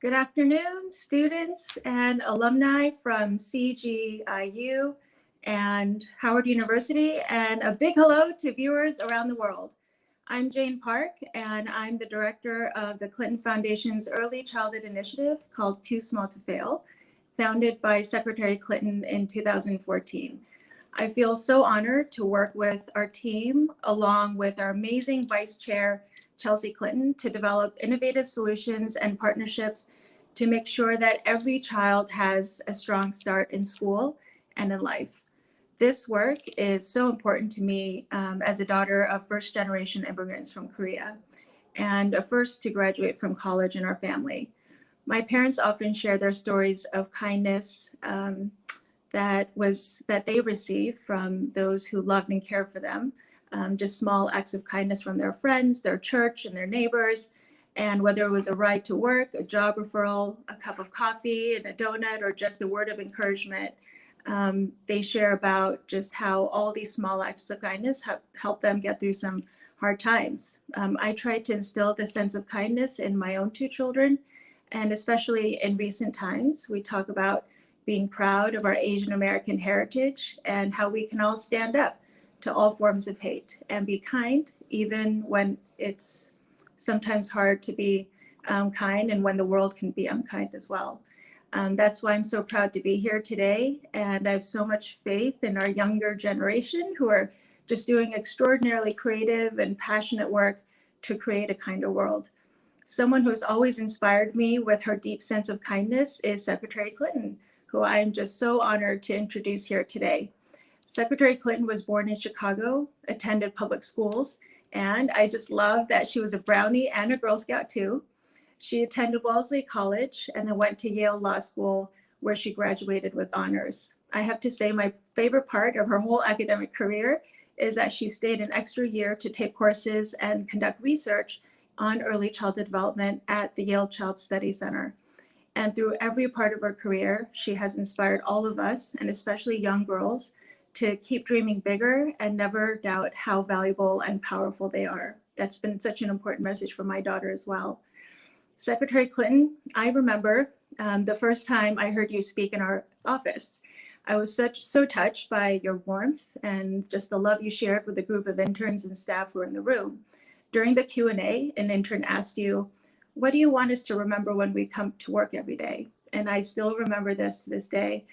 Good afternoon, students and alumni from CGIU and Howard University, and a big hello to viewers around the world. I'm Jane Park, and I'm the director of the Clinton Foundation's Early Childhood Initiative called Too Small to Fail, founded by Secretary Clinton in 2014. I feel so honored to work with our team, along with our amazing Vice Chair, Chelsea Clinton, to develop innovative solutions and partnerships to make sure that every child has a strong start in school and in life. This work is so important to me as a daughter of first-generation immigrants from Korea and a first to graduate from college in our family. My parents often share their stories of kindness that they received from those who loved and cared for them. Just small acts of kindness from their friends, their church, and their neighbors. And whether it was a ride to work, a job referral, a cup of coffee and a donut, or just a word of encouragement, they share about just how all these small acts of kindness have helped them get through some hard times. I try to instill this sense of kindness in my own two children, and especially in recent times, we talk about being proud of our Asian American heritage and how we can all stand up to all forms of hate and be kind, even when it's sometimes hard to be kind and when the world can be unkind as well. That's why I'm so proud to be here today. And I have so much faith in our younger generation who are just doing extraordinarily creative and passionate work to create a kinder world. Someone who has always inspired me with her deep sense of kindness is Secretary Clinton, who I am just so honored to introduce here today. Secretary Clinton was born in Chicago, attended public schools, and I just love that she was a Brownie and a Girl Scout too. She attended Wellesley College and then went to Yale Law School, where she graduated with honors. I have to say my favorite part of her whole academic career is that she stayed an extra year to take courses and conduct research on early childhood development at the Yale Child Study Center. And through every part of her career, she has inspired all of us, and especially young girls, to keep dreaming bigger and never doubt how valuable and powerful they are. That's been such an important message for my daughter as well. Secretary Clinton, I remember the first time I heard you speak in our office. I was so touched by your warmth and just the love you shared with a group of interns and staff who were in the room. During the Q&A, an intern asked you, "What do you want us to remember when we come to work every day?" And I still remember this to this day.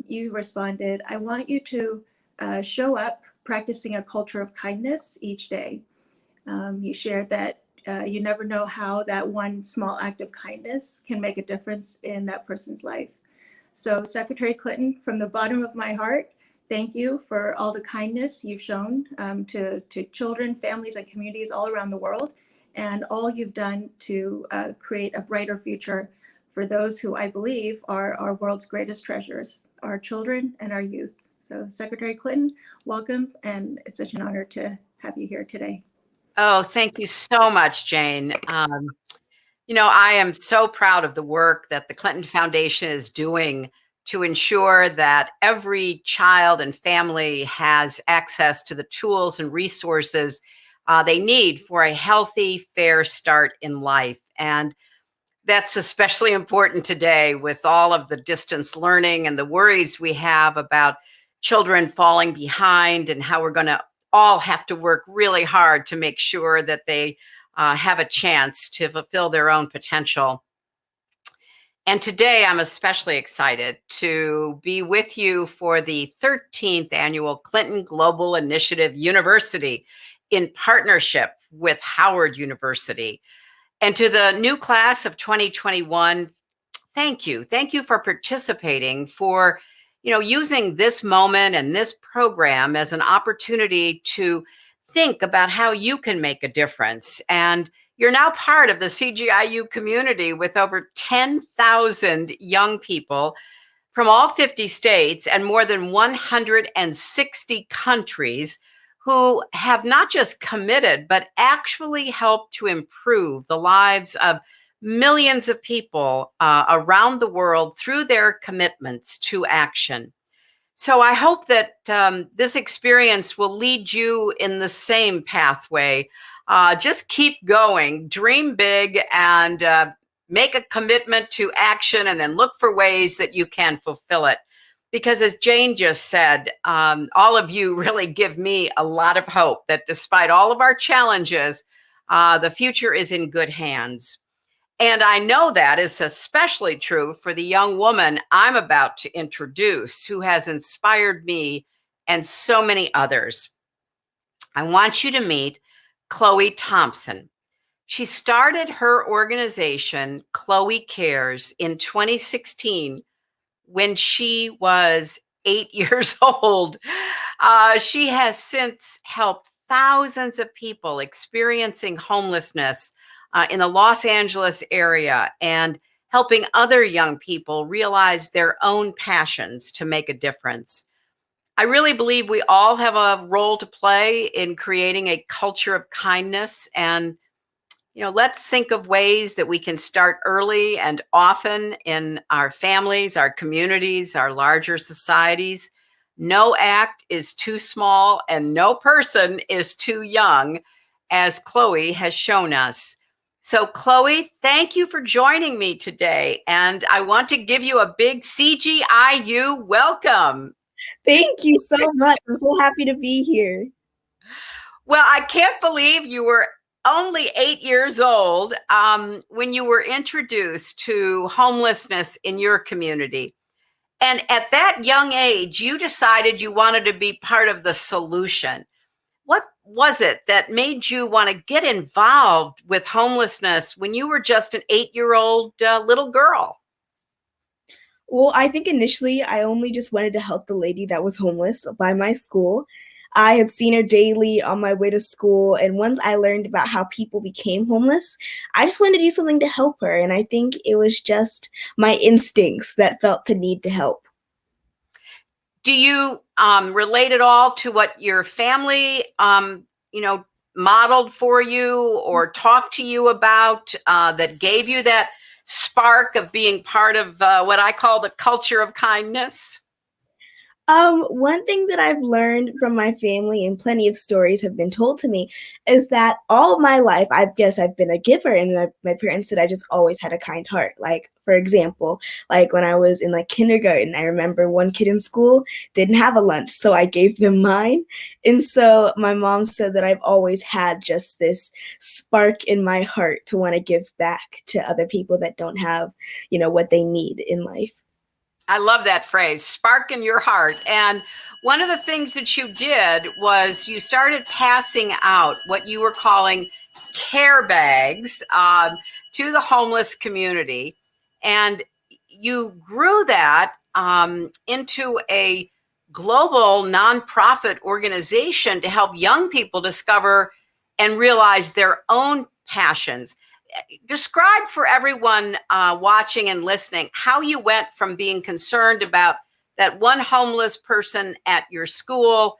You responded, "I want you to show up practicing a culture of kindness each day." You shared that you never know how that one small act of kindness can make a difference in that person's life. So Secretary Clinton, from the bottom of my heart, thank you for all the kindness you've shown to children, families, and communities all around the world, and all you've done to create a brighter future for those who I believe are our world's greatest treasures, our children and our youth. So Secretary Clinton, welcome, and it's such an honor to have you here today. Oh, thank you so much, Jane. I am so proud of the work that the Clinton Foundation is doing to ensure that every child and family has access to the tools and resources they need for a healthy, fair start in life. And that's especially important today with all of the distance learning and the worries we have about children falling behind and how we're going to all have to work really hard to make sure that they have a chance to fulfill their own potential. And today I'm especially excited to be with you for the 13th annual Clinton Global Initiative University in partnership with Howard University. And to the new class of 2021, thank you. Thank you for participating, for using this moment and this program as an opportunity to think about how you can make a difference. And you're now part of the CGIU community with over 10,000 young people from all 50 states and more than 160 countries who have not just committed, but actually helped to improve the lives of millions of people around the world through their commitments to action. So I hope that this experience will lead you in the same pathway. Just keep going, dream big, and make a commitment to action and then look for ways that you can fulfill it. Because as Jane just said, all of you really give me a lot of hope that despite all of our challenges, the future is in good hands. And I know that is especially true for the young woman I'm about to introduce, who has inspired me and so many others. I want you to meet Khloe Thompson. She started her organization, Khloe Cares, in 2016 when she was 8 years old. She has since helped thousands of people experiencing homelessness in the Los Angeles area and helping other young people realize their own passions to make a difference. I really believe we all have a role to play in creating a culture of kindness. And let's think of ways that we can start early and often in our families, our communities, our larger societies. No act is too small and no person is too young, as Khloe has shown us. So Khloe, thank you for joining me today. And I want to give you a big CGIU welcome. Thank you so much. I'm so happy to be here. Well, I can't believe you were only 8 years old when you were introduced to homelessness in your community. And at that young age, you decided you wanted to be part of the solution. What was it that made you want to get involved with homelessness when you were just an 8-year-old little girl? Well, I think initially I only just wanted to help the lady that was homeless by my school. I had seen her daily on my way to school, and once I learned about how people became homeless, I just wanted to do something to help her, and I think it was just my instincts that felt the need to help. Do you relate at all to what your family, modeled for you or talked to you about that gave you that spark of being part of what I call the culture of kindness? One thing that I've learned from my family, and plenty of stories have been told to me, is that all of my life, I guess I've been a giver, and my parents said I just always had a kind heart. Like, for example, like when I was in kindergarten, I remember one kid in school didn't have a lunch, so I gave them mine. And so my mom said that I've always had just this spark in my heart to want to give back to other people that don't have, what they need in life. I love that phrase, spark in your heart. And one of the things that you did was you started passing out what you were calling care bags to the homeless community. And you grew that into a global nonprofit organization to help young people discover and realize their own passions. Describe for everyone watching and listening how you went from being concerned about that one homeless person at your school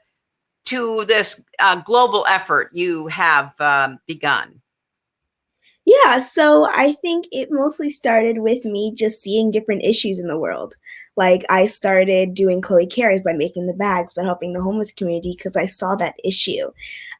to this global effort you have begun. Yeah, so I think it mostly started with me just seeing different issues in the world. Like, I started doing Khloe Cares by making the bags, by helping the homeless community because I saw that issue.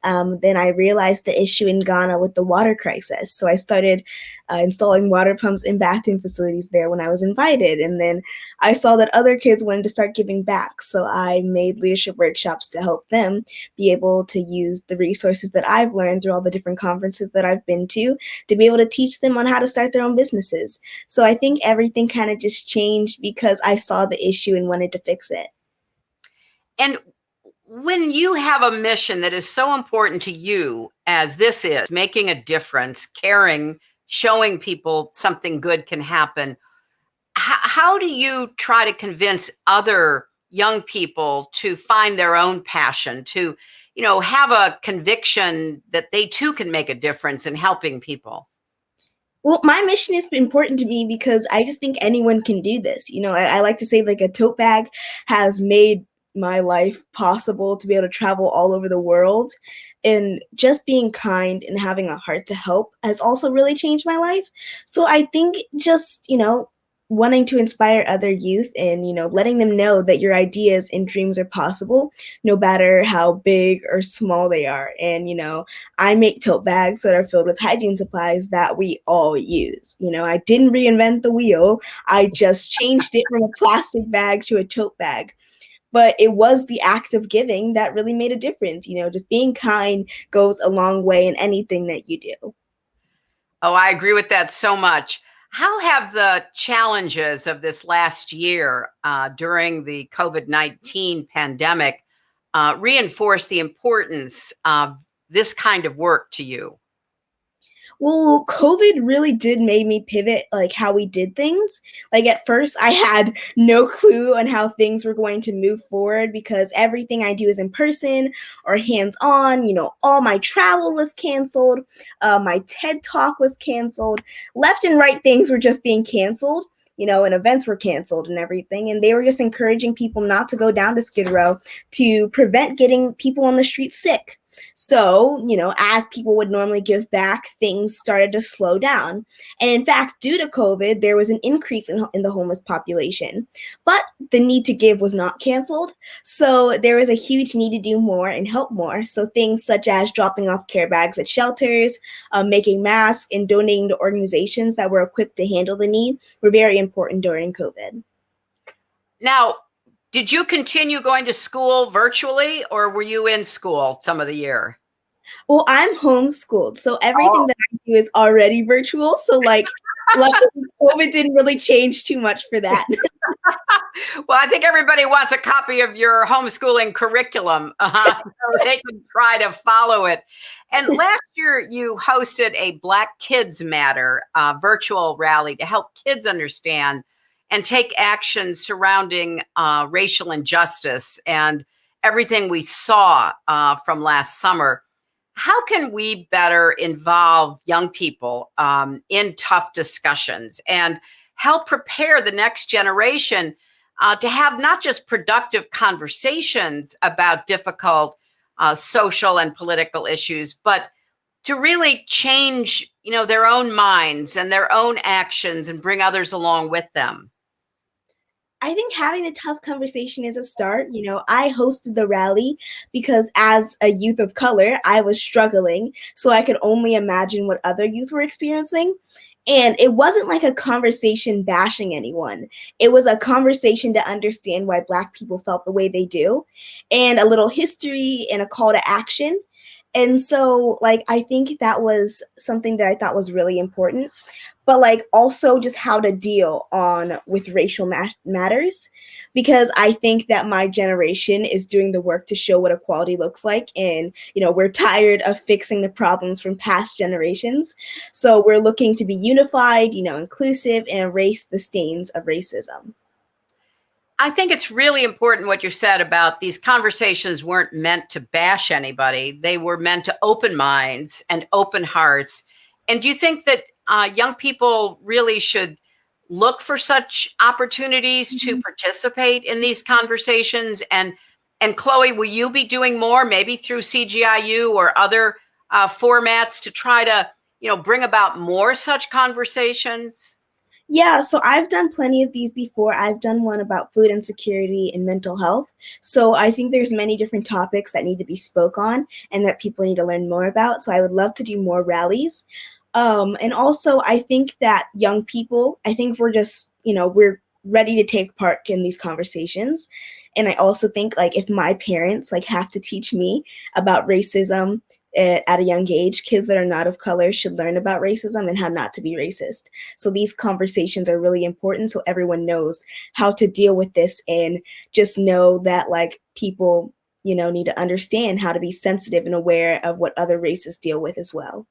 Then I realized the issue in Ghana with the water crisis. So I started installing water pumps in bathroom facilities there when I was invited. And then I saw that other kids wanted to start giving back. So I made leadership workshops to help them be able to use the resources that I've learned through all the different conferences that I've been to be able to teach them on how to start their own businesses. So I think everything kind of just changed because I saw the issue and wanted to fix it. And when you have a mission that is so important to you as this is, making a difference, caring, showing people something good can happen, how do you try to convince other young people to find their own passion, to have a conviction that they too can make a difference in helping people? Well, my mission is important to me because I just think anyone can do this. I like to say a tote bag has made my life possible to be able to travel all over the world. And just being kind and having a heart to help has also really changed my life. So I think just, wanting to inspire other youth and, letting them know that your ideas and dreams are possible, no matter how big or small they are. And, I make tote bags that are filled with hygiene supplies that we all use. I didn't reinvent the wheel. I just changed it from a plastic bag to a tote bag. But it was the act of giving that really made a difference. Just being kind goes a long way in anything that you do. Oh, I agree with that so much. How have the challenges of this last year during the COVID-19 pandemic reinforced the importance of this kind of work to you? Well, COVID really did make me pivot like how we did things. Like at first I had no clue on how things were going to move forward because everything I do is in person or hands-on. All my travel was canceled. My TED Talk was canceled. Left and right things were just being canceled. And events were canceled and everything. And they were just encouraging people not to go down to Skid Row to prevent getting people on the street sick. So, as people would normally give back, things started to slow down. And in fact, due to COVID, there was an increase in the homeless population. But the need to give was not canceled. So there was a huge need to do more and help more. So things such as dropping off care bags at shelters, making masks, and donating to organizations that were equipped to handle the need were very important during COVID. Now, did you continue going to school virtually or were you in school some of the year? Well, I'm homeschooled, so everything that I do is already virtual. So luckily, COVID didn't really change too much for that. Well, I think everybody wants a copy of your homeschooling curriculum so they can try to follow it. And last year, you hosted a Black Kids Matter virtual rally to help kids understand and take action surrounding racial injustice and everything we saw from last summer. How can we better involve young people in tough discussions and help prepare the next generation to have not just productive conversations about difficult social and political issues, but to really change, their own minds and their own actions and bring others along with them? I think having a tough conversation is a start. I hosted the rally because as a youth of color, I was struggling. So I could only imagine what other youth were experiencing. And it wasn't like a conversation bashing anyone. It was a conversation to understand why Black people felt the way they do, and a little history and a call to action. And so, I think that was something that I thought was really important. But also just how to deal with racial matters, because I think that my generation is doing the work to show what equality looks like, and we're tired of fixing the problems from past generations. So we're looking to be unified, inclusive, and erase the stains of racism. I think it's really important what you said about these conversations weren't meant to bash anybody. They were meant to open minds and open hearts. And do you think that young people really should look for such opportunities to participate in these conversations? And Khloe, will you be doing more, maybe through CGIU or other formats, to try to, bring about more such conversations? Yeah, so I've done plenty of these before. I've done one about food insecurity and mental health. So I think there's many different topics that need to be spoke on and that people need to learn more about. So I would love to do more rallies. And also, I think that young people, I think we're just, we're ready to take part in these conversations. And I also think if my parents have to teach me about racism at a young age, kids that are not of color should learn about racism and how not to be racist. So these conversations are really important so everyone knows how to deal with this, and just know that people, need to understand how to be sensitive and aware of what other races deal with as well.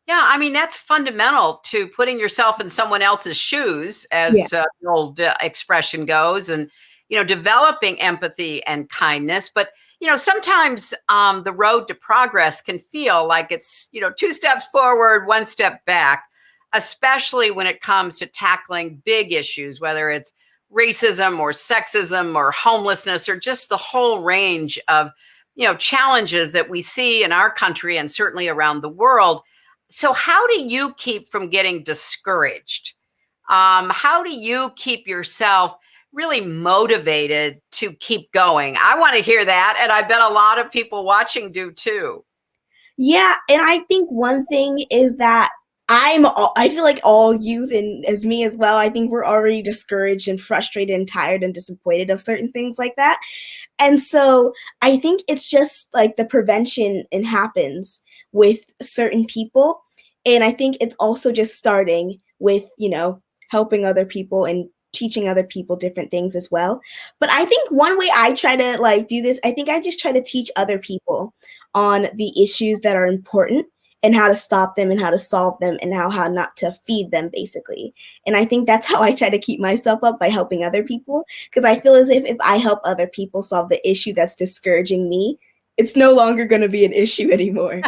Yeah, I mean, that's fundamental to putting yourself in someone else's shoes, as the old expression goes, and, developing empathy and kindness. But, sometimes the road to progress can feel like it's, 2 steps forward, 1 step back, especially when it comes to tackling big issues, whether it's racism or sexism or homelessness or just the whole range of, challenges that we see in our country and certainly around the world. So how do you keep from getting discouraged How do you keep yourself really motivated to keep going? I want to hear that. And I bet a lot of people watching do too. Yeah, and I think one thing is that I feel like all youth, and as me as well, I think we're already discouraged and frustrated and tired and disappointed of certain things like that. And so I think it's just like the prevention and happens with certain people. And I think it's also just starting with, helping other people and teaching other people different things as well. But I think one way I try to like do this, I think I just try to teach other people on the issues that are important and how to stop them and how to solve them and how not to feed them basically. And I think that's how I try to keep myself up, by helping other people, because I feel as if I help other people solve the issue that's discouraging me, it's no longer going to be an issue anymore.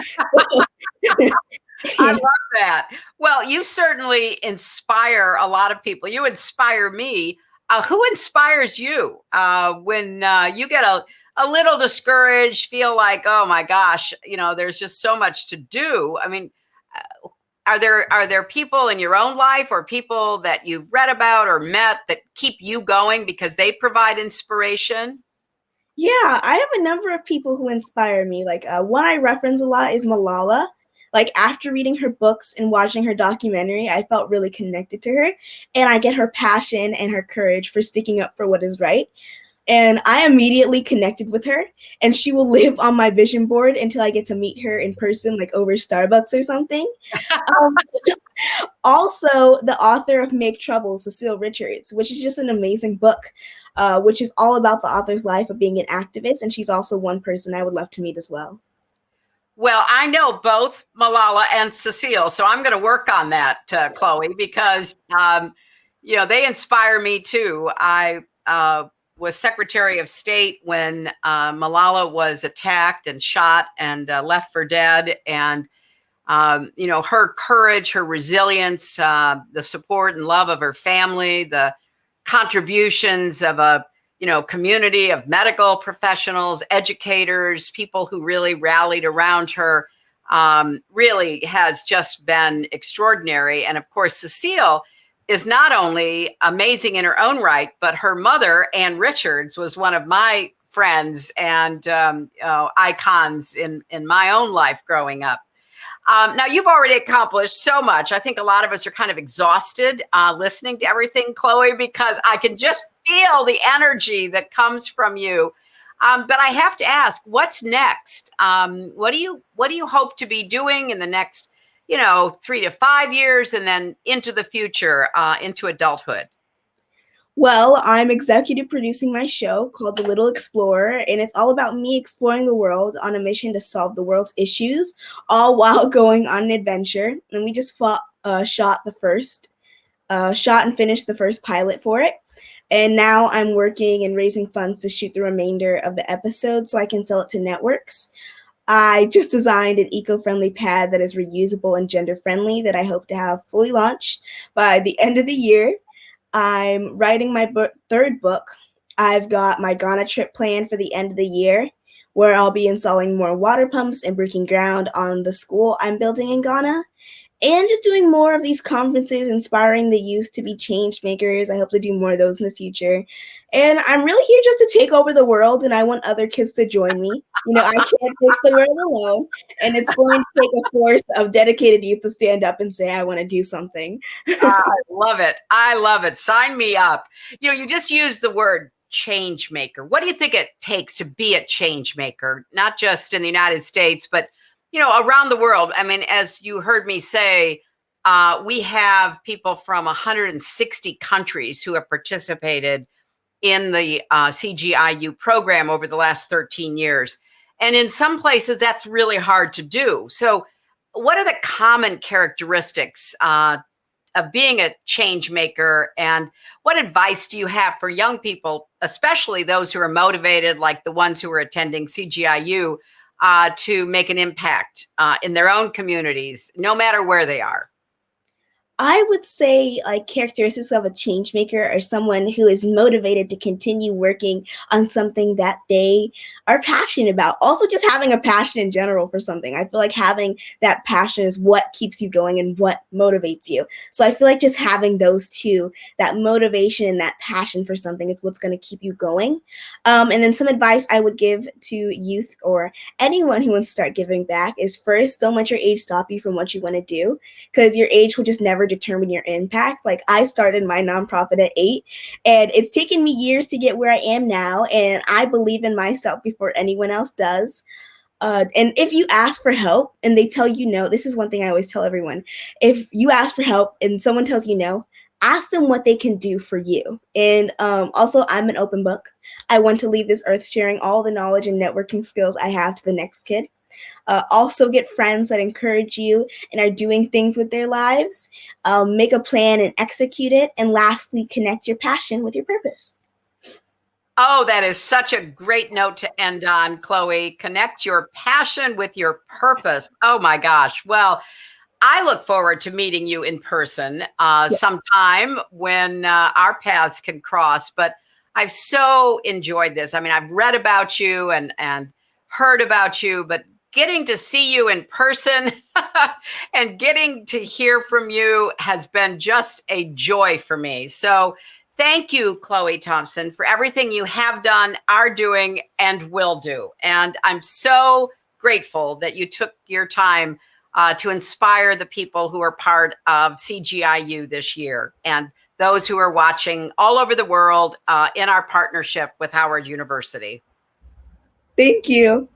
I love that. Well, you certainly inspire a lot of people. You inspire me. Who inspires you when you get a little discouraged, feel like, oh my gosh, there's just so much to do? I mean, are there people in your own life or people that you've read about or met that keep you going because they provide inspiration? Yeah, I have a number of people who inspire me. Like one I reference a lot is Malala. Like after reading her books and watching her documentary, I felt really connected to her, and I get her passion and her courage for sticking up for what is right. And I immediately connected with her, and she will live on my vision board until I get to meet her in person, like over Starbucks or something. Um, Also, the author of Make Trouble, Cecile Richards, which is just an amazing book, which is all about the author's life of being an activist. And she's also one person I would love to meet as well. Well, I know both Malala and Cecile, so I'm going to work on that, Khloe, because they inspire me too. I was Secretary of State when Malala was attacked and shot and left for dead, and her courage, her resilience, the support and love of her family, the contributions of a community of medical professionals, educators, people who really rallied around her, really has just been extraordinary. And of course, Cecile is not only amazing in her own right, but her mother, Ann Richards, was one of my friends and icons in my own life growing up. Now, you've already accomplished so much. I think a lot of us are kind of exhausted listening to everything, Khloe, because I can just feel the energy that comes from you. But I have to ask, what's next? What do you hope to be doing in the next, 3 to 5 years, and then into the future, into adulthood? Well, I'm executive producing my show called The Little Explorer, and it's all about me exploring the world on a mission to solve the world's issues, all while going on an adventure. And we just shot and finished the first pilot for it. And now I'm working and raising funds to shoot the remainder of the episode so I can sell it to networks. I just designed an eco-friendly pad that is reusable and gender-friendly that I hope to have fully launched by the end of the year. I'm writing my third book. I've got my Ghana trip planned for the end of the year, where I'll be installing more water pumps and breaking ground on the school I'm building in Ghana, and just doing more of these conferences, inspiring the youth to be change makers. I hope to do more of those in the future. And I'm really here just to take over the world, and I want other kids to join me. I can't fix the world alone, and it's going to take a force of dedicated youth to stand up and say, I want to do something. I love it. I love it. Sign me up. You just used the word change maker. What do you think it takes to be a change maker, not just in the United States, but around the world? I mean, as you heard me say, we have people from 160 countries who have participated in the CGIU program over the last 13 years. And in some places, that's really hard to do. So what are the common characteristics of being a change maker? And what advice do you have for young people, especially those who are motivated, like the ones who are attending CGIU, to make an impact in their own communities, no matter where they are? I would say like characteristics of a change maker are someone who is motivated to continue working on something that they are passionate about. Also, just having a passion in general for something. I feel like having that passion is what keeps you going and what motivates you. So I feel like just having those two, that motivation and that passion for something, is what's going to keep you going. And then some advice I would give to youth or anyone who wants to start giving back is, first, don't let your age stop you from what you want to do, because your age will just never determine your impact. Like, I started my nonprofit at 8, and it's taken me years to get where I am now, and I believe in myself before anyone else does. And if you ask for help and they tell you no, this is one thing I always tell everyone. If you ask for help and someone tells you no, ask them what they can do for you. And also, I'm an open book. I want to leave this earth sharing all the knowledge and networking skills I have to the next kid. Also, get friends that encourage you and are doing things with their lives. Make a plan and execute it. And lastly, connect your passion with your purpose. Oh, that is such a great note to end on, Khloe. Connect your passion with your purpose. Oh my gosh. Well, I look forward to meeting you in person sometime when our paths can cross. But I've so enjoyed this. I mean, I've read about you and heard about you, but getting to see you in person and getting to hear from you has been just a joy for me. So thank you, Khloe Thompson, for everything you have done, are doing, and will do. And I'm so grateful that you took your time to inspire the people who are part of CGIU this year and those who are watching all over the world in our partnership with Howard University. Thank you.